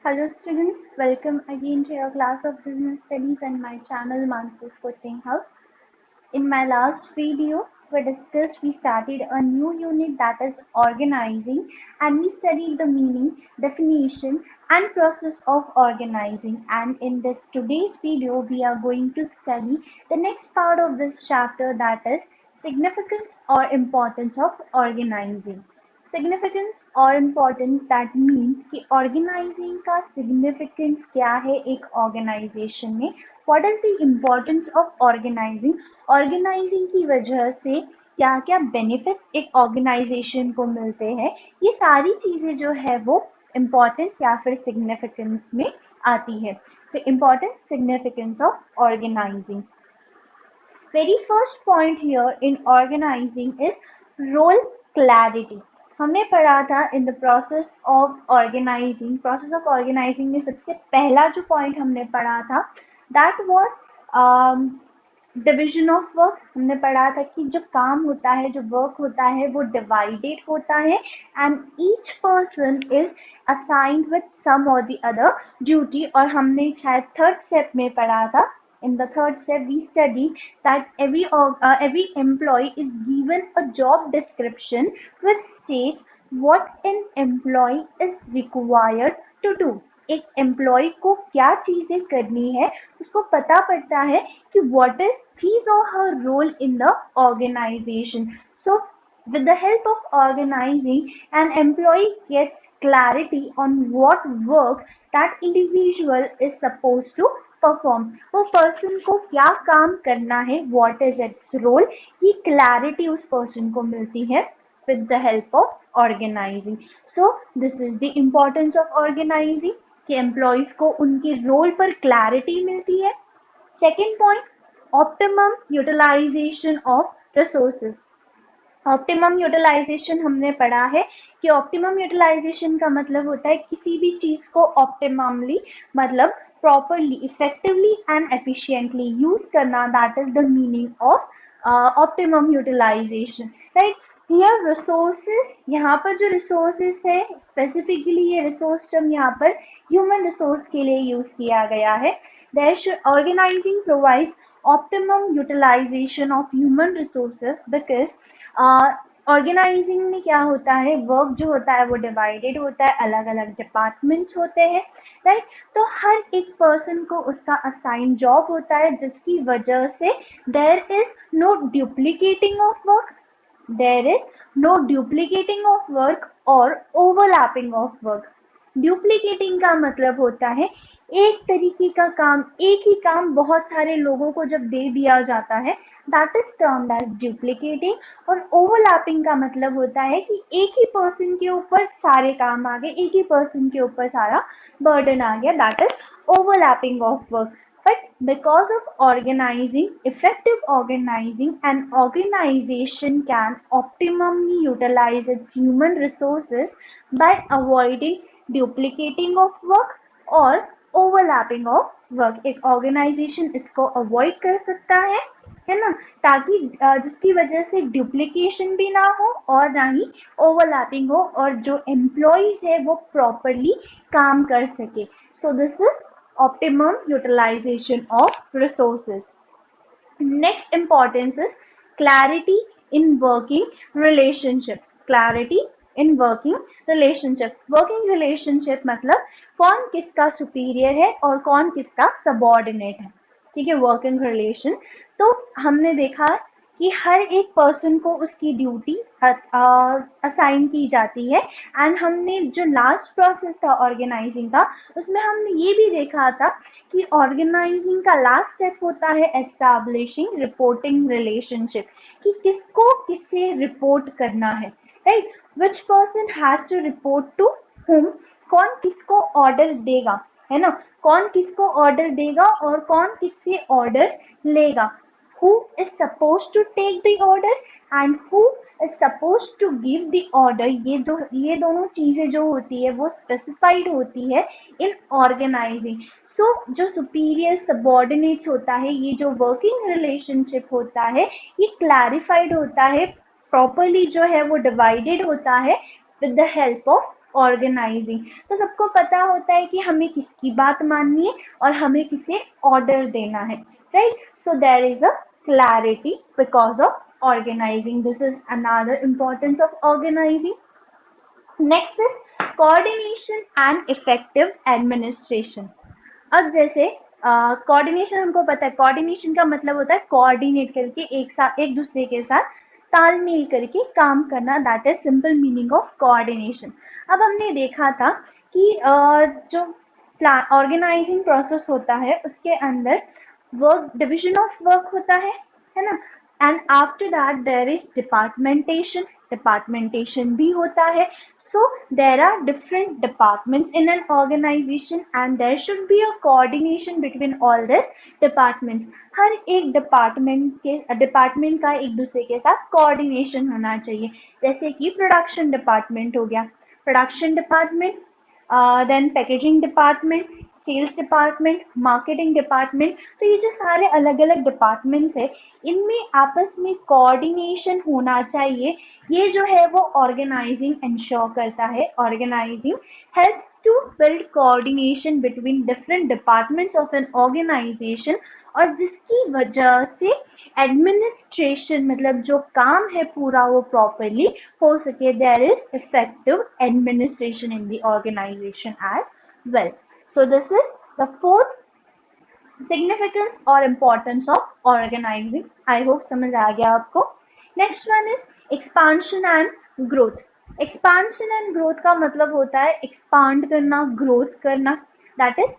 Hello students, welcome again to your class of business studies and my channel Mansu's Coaching House. In my last video, we started a new unit that is organizing, and we studied the meaning, definition and process of organizing. And in this today's video, we are going to study the next part of this chapter, that is significance or importance of organizing. Significance और importance that means कि organizing का significance क्या है एक organization में, what is the importance of organizing, organizing की वजह से क्या क्या बेनिफिट एक ऑर्गेनाइजेशन को मिलते हैं, ये सारी चीज़ें जो है वो इम्पोर्टेंस या फिर सिग्निफिकेंस में आती है. तो importance significance of organizing. Very first point here in organizing is role clarity. हमने पढ़ा था in the process of organizing में सबसे पहला जो पॉइंट हमने पढ़ा था that was division of work. हमने पढ़ा था कि जो काम होता है, जो वर्क होता है, वो डिवाइडेड होता है and each person is assigned with some और द अदर ड्यूटी. और हमने शायद थर्ड स्टेप में पढ़ा था. In the third step, we studied that every employee is given a job description which states what an employee is required to do. एक employ को क्या चीजें करनी है उसको पता पड़ता है कि what is his or her role in the organization. So with the help of organizing, an employee gets clarity on what work that individual is supposed to perform. वो पर्सन को क्या काम करना है, व्हाट इज इट्स रोल, ये clarity उस person को मिलती है with the help of organizing. So this is the importance of organizing कि एम्प्लॉयज को उनके रोल पर क्लैरिटी मिलती है. Second point, optimum utilization of resources. Optimum utilization हमने पढ़ा है कि ऑप्टिमम यूटिलाइजेशन का मतलब होता है किसी भी चीज को ऑप्टिममली मतलब properly, effectively and efficiently use करना. That is the meaning of optimum utilization, right. Here resources, यहाँ पर जो रिसोर्सेज है स्पेसिफिकली ये रिसोर्स टर्म यहाँ पर ह्यूमन रिसोर्स के लिए यूज किया गया है. Organizing provides optimum utilization of human resources because organizing में क्या होता है, वर्क जो होता है वो डिवाइडेड होता है, अलग अलग डिपार्टमेंट्स होते हैं, राइट. तो हर एक पर्सन को उसका असाइन जॉब होता है जिसकी वजह से there is no duplicating of work और ओवरलैपिंग ऑफ वर्क. डुप्लीकेटिंग का मतलब होता है एक तरीके का काम, एक ही काम बहुत सारे लोगों को जब दे दिया जाता है, that is termed as duplicating. और ओवरलैपिंग का मतलब होता है कि एक ही पर्सन के ऊपर सारे काम आ गए, एक ही पर्सन के ऊपर सारा बर्डन आ गया, that is overlapping of work. But because of organizing, effective organizing, an organization can optimally utilize its human resources by avoiding duplicating of work और overlapping of work. एक organization इसको avoid कर सकता है ना, ताकि जिसकी वजह से duplication भी ना हो और ना ही overlapping हो और जो employees है वो properly काम कर सके. So this is optimum utilization of resources. Next importance is clarity in working relationship. Clarity in working relationship. Working relationship मतलब कौन किसका सुपीरियर है और कौन किसका सबऑर्डिनेट है, ठीक है. वर्किंग रिलेशन, तो हमने देखा कि हर एक पर्सन को उसकी ड्यूटी असाइन की जाती है. एंड हमने जो लास्ट प्रोसेस था ऑर्गेनाइजिंग का, उसमें हमने ये भी देखा था कि ऑर्गेनाइजिंग का लास्ट स्टेप होता है एस्टैब्लिशिंग रिपोर्टिंग रिलेशनशिप, कि किसको किससे रिपोर्ट करना है, right. Which person has to report to whom, कौन किसको ऑर्डर देगा, है ना, कौन किसको ऑर्डर देगा और कौन किससे ऑर्डर लेगा. Who is supposed to take the order and who is supposed to give the order. ये दोनों चीजें जो होती है वो स्पेसिफाइड होती है इन ऑर्गेनाइजिंग. सो जो सुपीरियर सबऑर्डिनेट्स होता है, ये जो वर्किंग रिलेशनशिप होता है, ये क्लैरिफाइड होता है, प्रॉपरली जो है वो डिवाइडेड होता है with the help of organizing. तो सबको पता होता है कि हमें किसकी बात माननी है और हमें किसे ऑर्डर देना है, right? So there is a clarity because of organizing. This is another importance of organizing. Next is coordination and effective administration. अब जैसे कोऑर्डिनेशन हमको पता है, कोऑर्डिनेशन का मतलब होता है कोऑर्डिनेट करके एक साथ एक दूसरे के साथ तालमेल करके काम करना, that is simple meaning of coordination. अब हमने देखा था कि जो ऑर्गेनाइजिंग प्रोसेस होता है उसके अंदर वर्क डिविजन ऑफ वर्क होता है ना, and after that there is departmentation, departmentation भी होता है। So there are different departments in an organization and there should be a coordination between all these departments. हर एक डिपार्टमेंट का एक दूसरे के साथ कोऑर्डिनेशन होना चाहिए। जैसे कि प्रोडक्शन डिपार्टमेंट हो गया, production department, then packaging department, sales department, marketing department. तो ये जो सारे अलग अलग डिपार्टमेंट्स है इनमें आपस में कोऑर्डिनेशन होना चाहिए। ये जो है वो ऑर्गेनाइजिंग इंश्योर करता है। Organizing helps to build coordination between different departments of an organization, और जिसकी वजह से एडमिनिस्ट्रेशन मतलब जो काम है पूरा वो प्रॉपरली हो सके। There is effective administration in the organization as well. So this is the fourth significance or importance of organizing. I hope समझ आ गया आपको। Next one is expansion and growth. Expansion and growth का मतलब होता है expand करना, growth करना, that is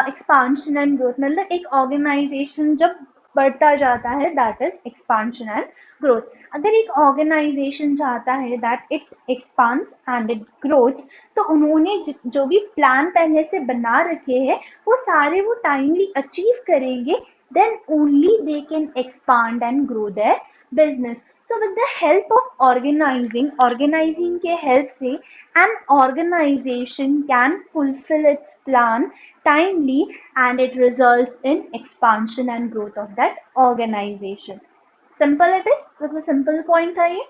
expansion and growth। मतलब एक organization जब बढ़ता जाता है, that is expansion and growth। अगर एक ऑर्गेनाइजेशन चाहता है that it expands and it grows, तो उन्होंने जो भी प्लान पहले से बना रखे हैं वो सारे वो टाइमली अचीव करेंगे, then only they can expand and grow their business. So with the help of organizing के help से an organization can fulfill its plan timely and it results in expansion and growth of that organization. Simple it is, this is a simple point है ये।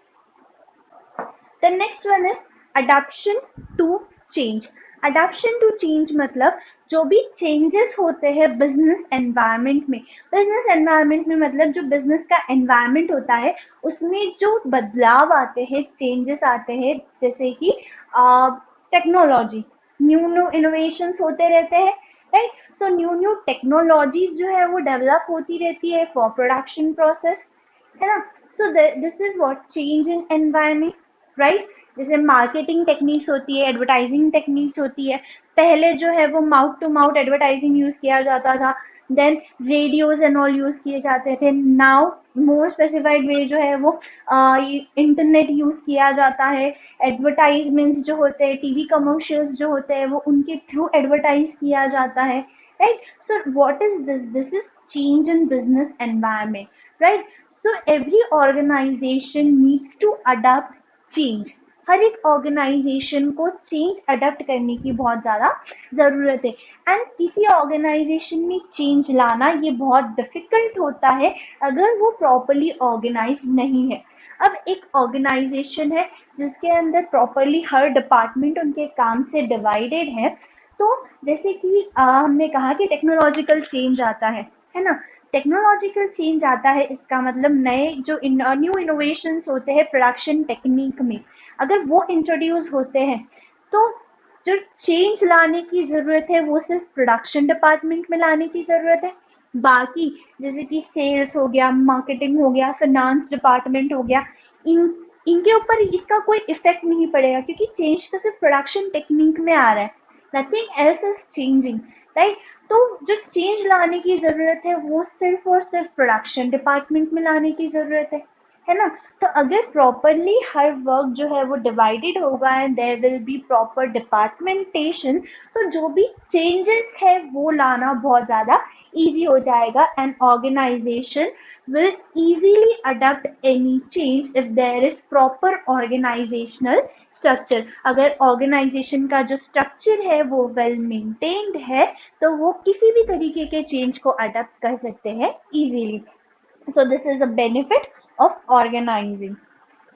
The next one is adaptation to change. Adaptation to change मतलब जो भी changes होते हैं business environment में, business environment में मतलब जो business का environment होता है उसमें जो बदलाव आते हैं, changes आते हैं, जैसे कि technology, new innovations होते रहते हैं, right? So new technologies जो है वो develop होती रहती है for production process, है ना। So this is what change in environment, right? जैसे मार्केटिंग टेक्निक्स होती है, एडवर्टाइजिंग टेक्निक्स होती है। पहले जो है वो mouth to mouth advertising use किया जाता था, then radios and all use किए जाते थे। नाउ मोर स्पेसिफाइड वे जो है वो इंटरनेट यूज किया जाता है। एडवर्टाइजमेंट्स जो होते हैं, टीवी कमर्शियल्स जो होते हैं वो उनके थ्रू एडवर्टाइज किया जाता है, right? So what is this? This is change in business environment, right? So every organization needs to adopt change. हर एक ऑर्गेनाइजेशन को चेंज अडॉप्ट करने की बहुत ज़्यादा ज़रूरत है, एंड किसी ऑर्गेनाइजेशन में चेंज लाना ये बहुत डिफिकल्ट होता है अगर वो प्रॉपरली ऑर्गेनाइज नहीं है। अब एक ऑर्गेनाइजेशन है जिसके अंदर प्रॉपरली हर डिपार्टमेंट उनके काम से डिवाइडेड है, तो जैसे कि हमने कहा कि टेक्नोलॉजिकल चेंज आता है ना। टेक्नोलॉजिकल चेंज आता है इसका मतलब नए जो न्यू इनोवेशंस होते हैं प्रोडक्शन टेक्निक में, अगर वो इंट्रोड्यूस होते हैं तो जो चेंज लाने की ज़रूरत है वो सिर्फ प्रोडक्शन डिपार्टमेंट में लाने की ज़रूरत है। बाकी जैसे कि सेल्स हो गया, मार्केटिंग हो गया, फाइनेंस डिपार्टमेंट हो गया, इनके ऊपर इसका कोई इफेक्ट नहीं पड़ेगा क्योंकि चेंज तो सिर्फ प्रोडक्शन टेक्निक में आ रहा है, nothing else is changing, right? तो जो चेंज लाने की ज़रूरत है वो सिर्फ और सिर्फ प्रोडक्शन डिपार्टमेंट में लाने की ज़रूरत है ना। तो अगर प्रॉपरली हर वर्क जो है वो डिवाइडेड होगा and there will be proper departmentation, तो जो भी चेंजेस है वो लाना बहुत ज़्यादा ईजी हो जाएगा and organization will easily adapt any change if there is proper organizational structure। अगर ऑर्गेनाइजेशन का जो स्ट्रक्चर है वो वेल मेंटेन्ड है तो वो किसी भी तरीके के चेंज को अडेप्ट कर सकते हैं easily. So this is a benefit of organizing.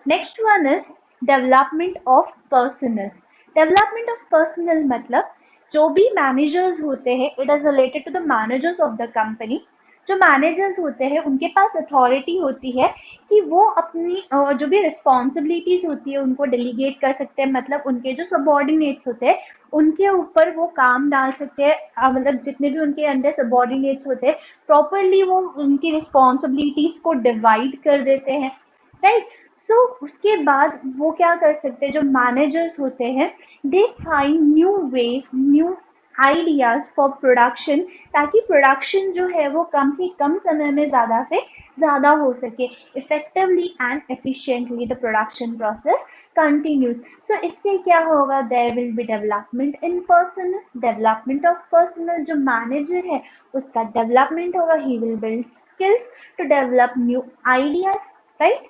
Next one is development of personnel. Development of personnel मतलब जो भी मैनेजर्स होते हैं, it is related to the managers of the company. जो मैनेजर्स होते हैं उनके पास अथॉरिटी होती है कि वो अपनी जो भी रिस्पॉन्सिबिलिटीज होती है उनको डेलीगेट कर सकते हैं, मतलब उनके जो सबॉर्डिनेट्स होते हैं उनके ऊपर वो काम डाल सकते हैं। मतलब जितने भी उनके अंदर सबॉर्डिनेट्स होते हैं प्रॉपरली वो उनकी रिस्पॉन्सिबिलिटीज को डिवाइड कर देते हैं, राइट। सो उसके बाद वो क्या कर सकते हैं, जो मैनेजर्स होते हैं they find new ways, new ideas for production, ताकि प्रोडक्शन जो है वो कम से कम समय में ज़्यादा से ज़्यादा हो सके। Effectively and efficiently the production process continues. तो इससे क्या होगा, there will be development in personnel, development of personnel, जो मैनेजर है उसका डेवलपमेंट होगा, he will build skills to develop new ideas, right?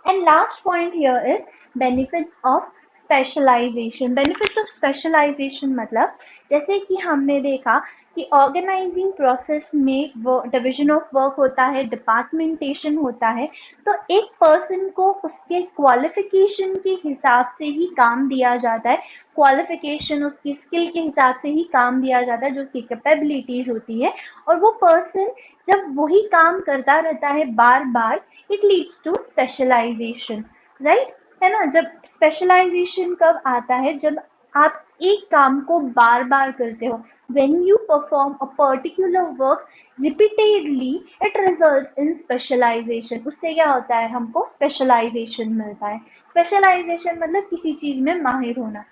And last point here is benefits of specialization. Benefits of specialization मतलब जैसे कि हमने देखा कि ऑर्गेनाइजिंग प्रोसेस में वो डिवीजन ऑफ वर्क होता है, डिपार्टमेंटेशन होता है, तो एक पर्सन को उसके क्वालिफिकेशन के हिसाब से ही काम दिया जाता है, क्वालिफिकेशन उसकी स्किल के हिसाब से ही काम दिया जाता है, जो उसकी कैपेबिलिटीज होती है। और वो पर्सन जब वही काम करता रहता है बार बार, it leads to specialization, right, है ना। जब स्पेशलाइजेशन कब आता है, जब आप एक काम को बार बार करते हो, when you perform a particular work repeatedly it results in specialization। उससे क्या होता है, हमको स्पेशलाइजेशन मिलता है। स्पेशलाइजेशन मतलब किसी चीज में माहिर होना,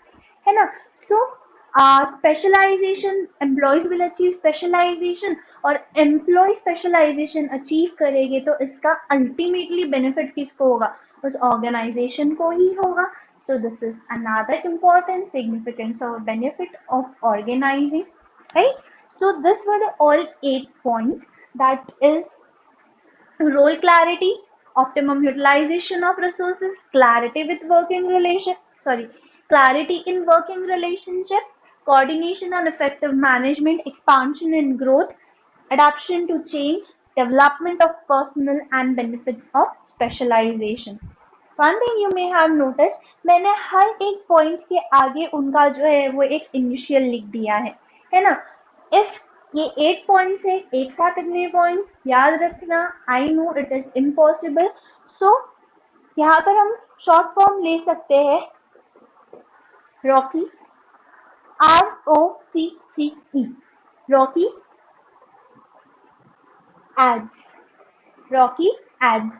है ना। So specialization, employees will achieve specialization, और एम्प्लॉय स्पेशलाइजेशन अचीव करेंगे तो इसका अल्टीमेटली बेनिफिट किसको होगा, उस ऑर्गेनाइजेशन को ही होगा। So this is another important significance or benefit of organizing, right? So this were the all 8 points, that is role clarity, optimum utilization of resources, clarity with working relation, sorry, clarity in working relationship, coordination and effective management, expansion and growth, adaptation to change, development of personnel and benefits of specialization. One thing you may have noticed, मैंने हर एक point के आगे उनका जो है वो एक initial लिख दिया है ना। इफ ये 8 पॉइंट्स है, एक साथ इतने पॉइंट्स याद रखना, I know it is impossible. So यहाँ पर हम शॉर्ट फॉर्म ले सकते हैं, Rocky, ROCCE, Rocky adds, Rocky adds,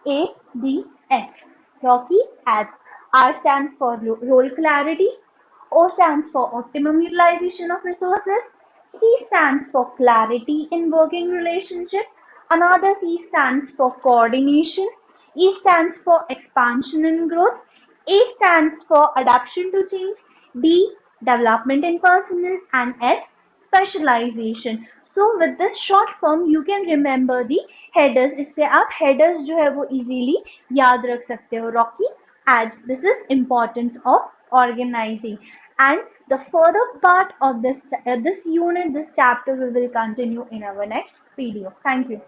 ADS, Rocky adds. R stands for role clarity, O stands for optimum utilization of resources, C stands for clarity in working relationship, another C stands for coordination, E stands for expansion and growth, A stands for adaptation to change, D development in personnel, and S specialization. So with this short form you can remember the headers, इससे आप headers जो है वो easily याद रख सकते हो। Rocky adds, this is importance of organizing, and the further part of this unit, this chapter we will continue in our next video. Thank you.